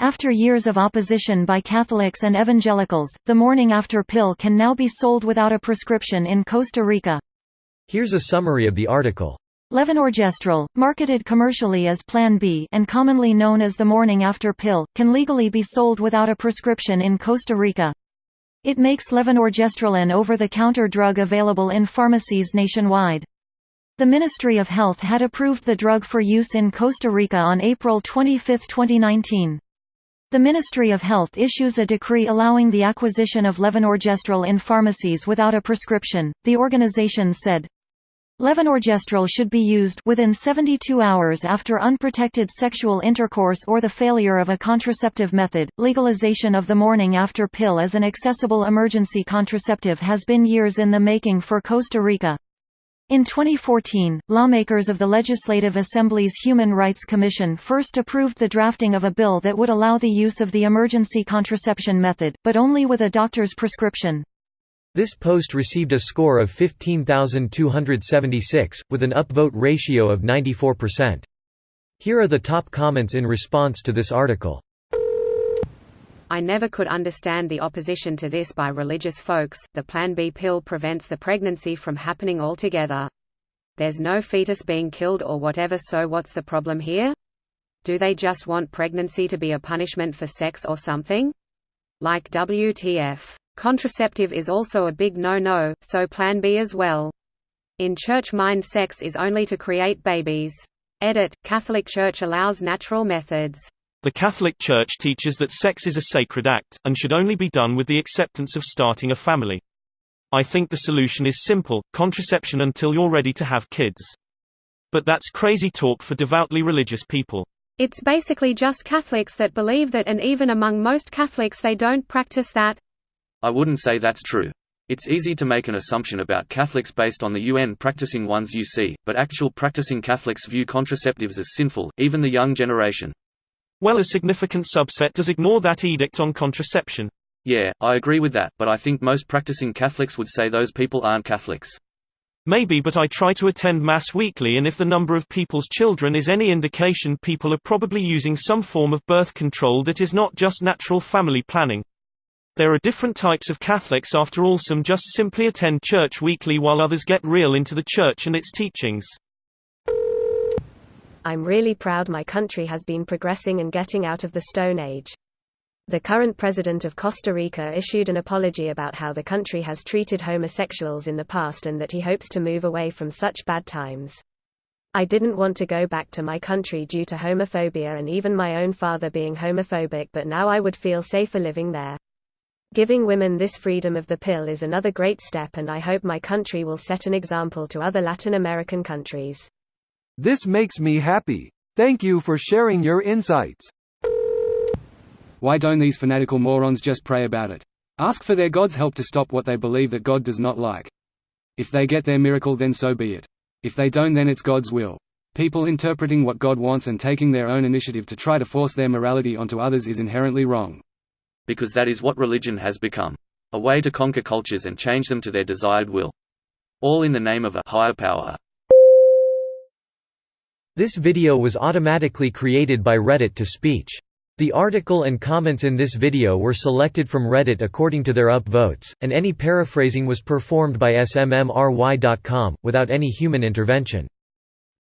After years of opposition by Catholics and evangelicals, the morning after pill can now be sold without a prescription in Costa Rica. Here's a summary of the article. Levonorgestrel, marketed commercially as Plan B and commonly known as the morning after pill, can legally be sold without a prescription in Costa Rica. It makes levonorgestrel an over-the-counter drug available in pharmacies nationwide. The Ministry of Health had approved the drug for use in Costa Rica on April 25, 2019. The Ministry of Health issues a decree allowing the acquisition of levonorgestrel in pharmacies without a prescription, the organization said. Levonorgestrel should be used within 72 hours after unprotected sexual intercourse or the failure of a contraceptive method. Legalization of the morning after pill as an accessible emergency contraceptive has been years in the making for Costa Rica. In 2014, lawmakers of the Legislative Assembly's Human Rights Commission first approved the drafting of a bill that would allow the use of the emergency contraception method, but only with a doctor's prescription. This post received a score of 15,276, with an upvote ratio of 94%. Here are the top comments in response to this article. I never could understand the opposition to this by religious folks. The Plan B pill prevents the pregnancy from happening altogether. There's no fetus being killed or whatever, so what's the problem here? Do they just want pregnancy to be a punishment for sex or something? Like WTF. Contraceptive is also a big no-no, so Plan B as well. In church mind, sex is only to create babies. Edit. Catholic Church allows natural methods. The Catholic Church teaches that sex is a sacred act, and should only be done with the acceptance of starting a family. I think the solution is simple: contraception until you're ready to have kids. But that's crazy talk for devoutly religious people. It's basically just Catholics that believe that, and even among most Catholics they don't practice that. I wouldn't say that's true. It's easy to make an assumption about Catholics based on the UN practicing ones you see, but actual practicing Catholics view contraceptives as sinful, even the young generation. Well, a significant subset does ignore that edict on contraception. Yeah, I agree with that, but I think most practicing Catholics would say those people aren't Catholics. Maybe, but I try to attend Mass weekly, and if the number of people's children is any indication, people are probably using some form of birth control that is not just natural family planning. There are different types of Catholics after all. Some just simply attend church weekly while others get real into the church and its teachings. I'm really proud my country has been progressing and getting out of the Stone Age. The current president of Costa Rica issued an apology about how the country has treated homosexuals in the past and that he hopes to move away from such bad times. I didn't want to go back to my country due to homophobia and even my own father being homophobic, but now I would feel safer living there. Giving women this freedom of the pill is another great step, and I hope my country will set an example to other Latin American countries. This makes me happy. Thank you for sharing your insights. Why don't these fanatical morons just pray about it? Ask for their God's help to stop what they believe that God does not like. If they get their miracle, then so be it. If they don't, then it's God's will. People interpreting what God wants and taking their own initiative to try to force their morality onto others is inherently wrong. Because that is what religion has become. A way to conquer cultures and change them to their desired will. All in the name of a higher power. This video was automatically created by Reddit to speech. The article and comments in this video were selected from Reddit according to their upvotes, and any paraphrasing was performed by smmry.com, without any human intervention.